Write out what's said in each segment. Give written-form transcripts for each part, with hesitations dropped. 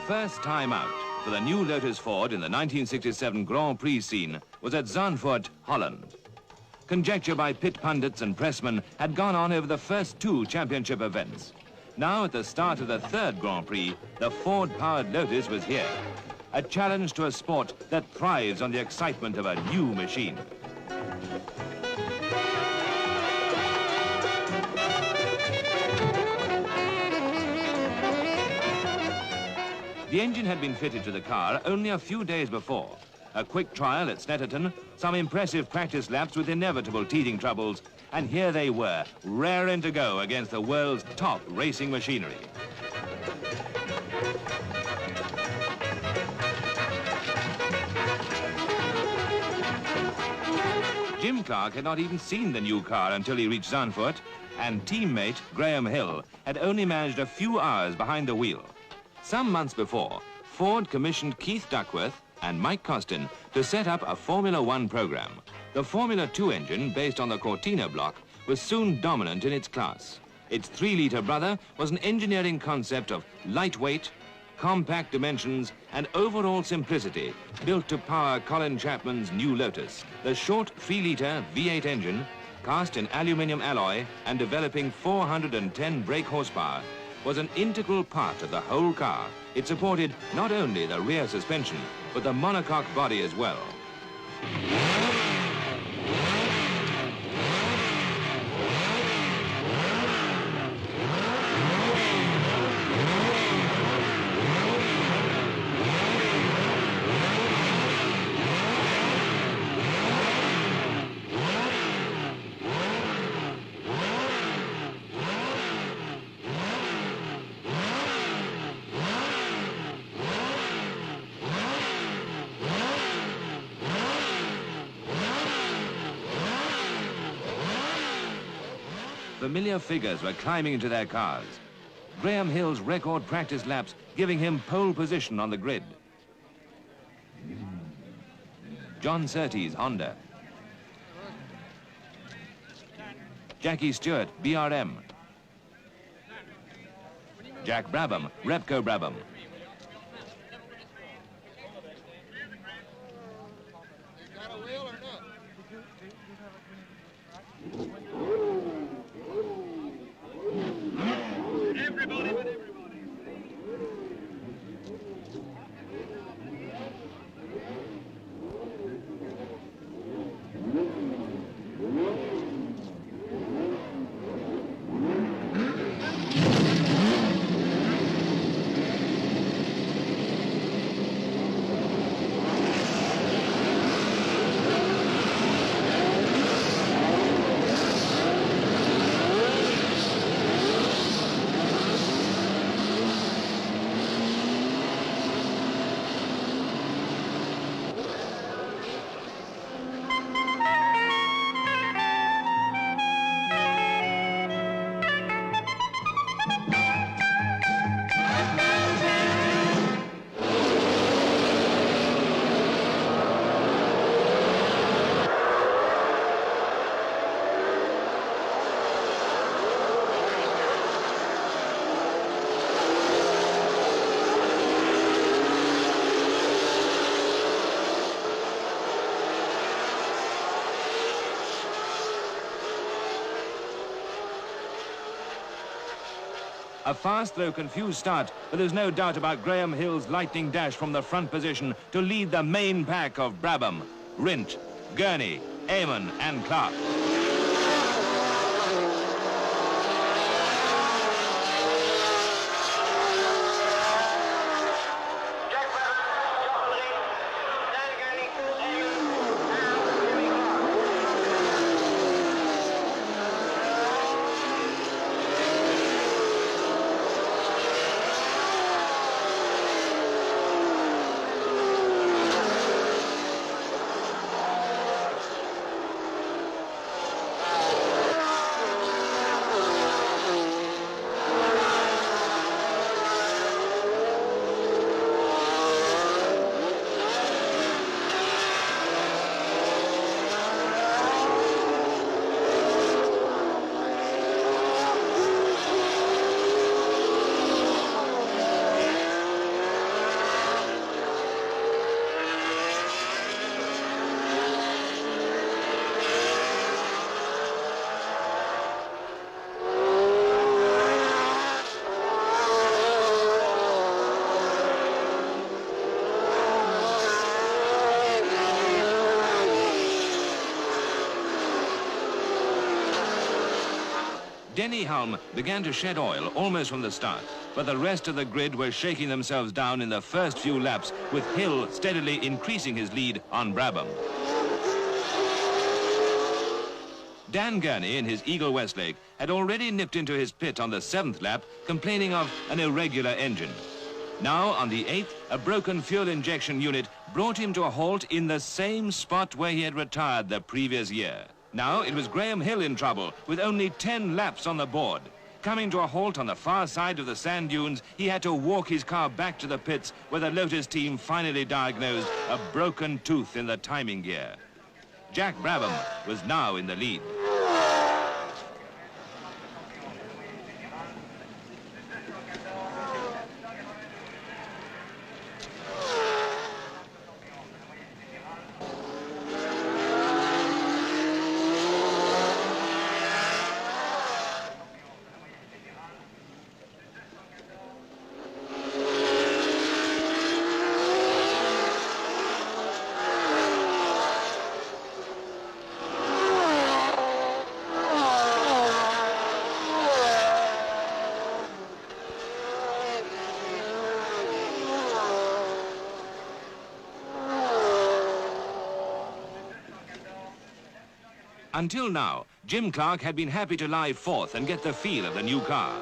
First time out for the new Lotus Ford in the 1967 Grand Prix scene was at Zandvoort, Holland. Conjecture by pit pundits and pressmen had gone on over the first two championship events. Now, at the start of the third Grand Prix, the Ford-powered Lotus was here. A challenge to a sport that thrives on the excitement of a new machine. The engine had been fitted to the car only a few days before. A quick trial at Snetterton, some impressive practice laps with inevitable teething troubles, and here they were, raring to go against the world's top racing machinery. Jim Clark had not even seen the new car until he reached Zandvoort, and teammate Graham Hill had only managed a few hours behind the wheel. Some months before, Ford commissioned Keith Duckworth and Mike Costin to set up a Formula One program. The Formula 2 engine, based on the Cortina block, was soon dominant in its class. Its 3-litre brother was an engineering concept of lightweight, compact dimensions, and overall simplicity, built to power Colin Chapman's new Lotus. The short 3-litre V8 engine, cast in aluminium alloy and developing 410 brake horsepower, was an integral part of the whole car. It supported not only the rear suspension, but the monocoque body as well. Familiar figures were climbing into their cars. Graham Hill's record practice laps giving him pole position on the grid. John Surtees, Honda. Jackie Stewart, BRM. Jack Brabham, Repco Brabham. A fast, though confused start, but there's no doubt about Graham Hill's lightning dash from the front position to lead the main pack of Brabham, Rindt, Gurney, Eamon and Clark. Denny Hulme began to shed oil almost from the start, but the rest of the grid were shaking themselves down in the first few laps, with Hill steadily increasing his lead on Brabham. Dan Gurney in his Eagle Westlake had already nipped into his pit on the 7th lap, complaining of an irregular engine. Now, on the 8th, a broken fuel injection unit brought him to a halt in the same spot where he had retired the previous year. Now it was Graham Hill in trouble, with only 10 laps on the board. Coming to a halt on the far side of the sand dunes, he had to walk his car back to the pits, where the Lotus team finally diagnosed a broken tooth in the timing gear. Jack Brabham was now in the lead. Until now, Jim Clark had been happy to lie 4th and get the feel of the new car.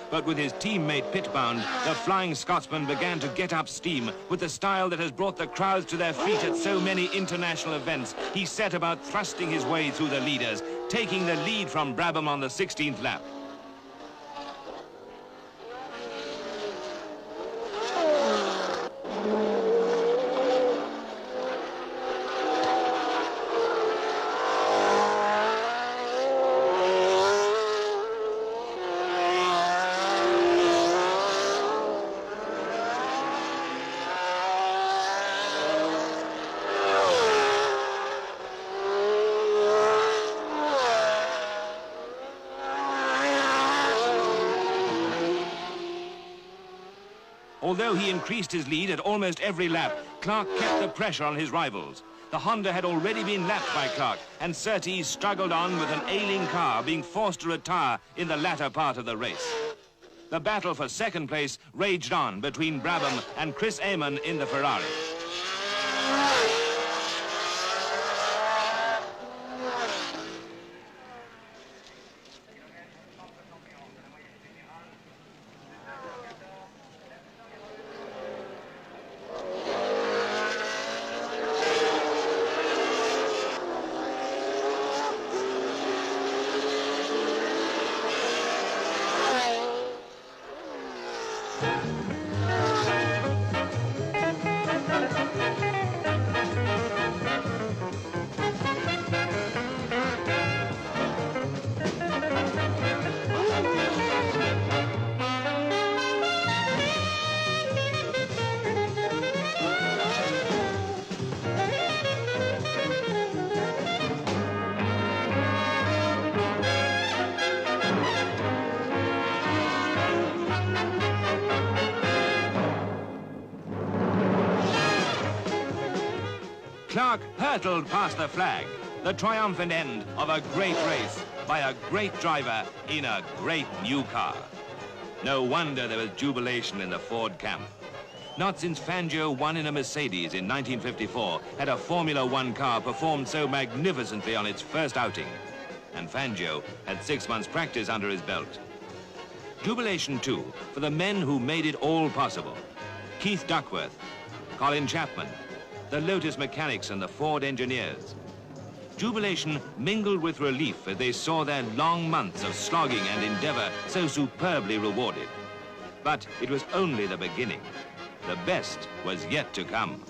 But with his teammate pit-bound, the Flying Scotsman began to get up steam with the style that has brought the crowds to their feet at so many international events. He set about thrusting his way through the leaders, taking the lead from Brabham on the 16th lap. Although he increased his lead at almost every lap, Clark kept the pressure on his rivals. The Honda had already been lapped by Clark, and Surtees struggled on with an ailing car being forced to retire in the latter part of the race. The battle for second place raged on between Brabham and Chris Amon in the Ferrari. Clark hurtled past the flag, the triumphant end of a great race by a great driver in a great new car. No wonder there was jubilation in the Ford camp. Not since Fangio won in a Mercedes in 1954 had a Formula One car performed so magnificently on its first outing. And Fangio had 6 months' practice under his belt. Jubilation, too, for the men who made it all possible. Keith Duckworth, Colin Chapman, the Lotus mechanics and the Ford engineers. Jubilation mingled with relief as they saw their long months of slogging and endeavor so superbly rewarded. But it was only the beginning. The best was yet to come.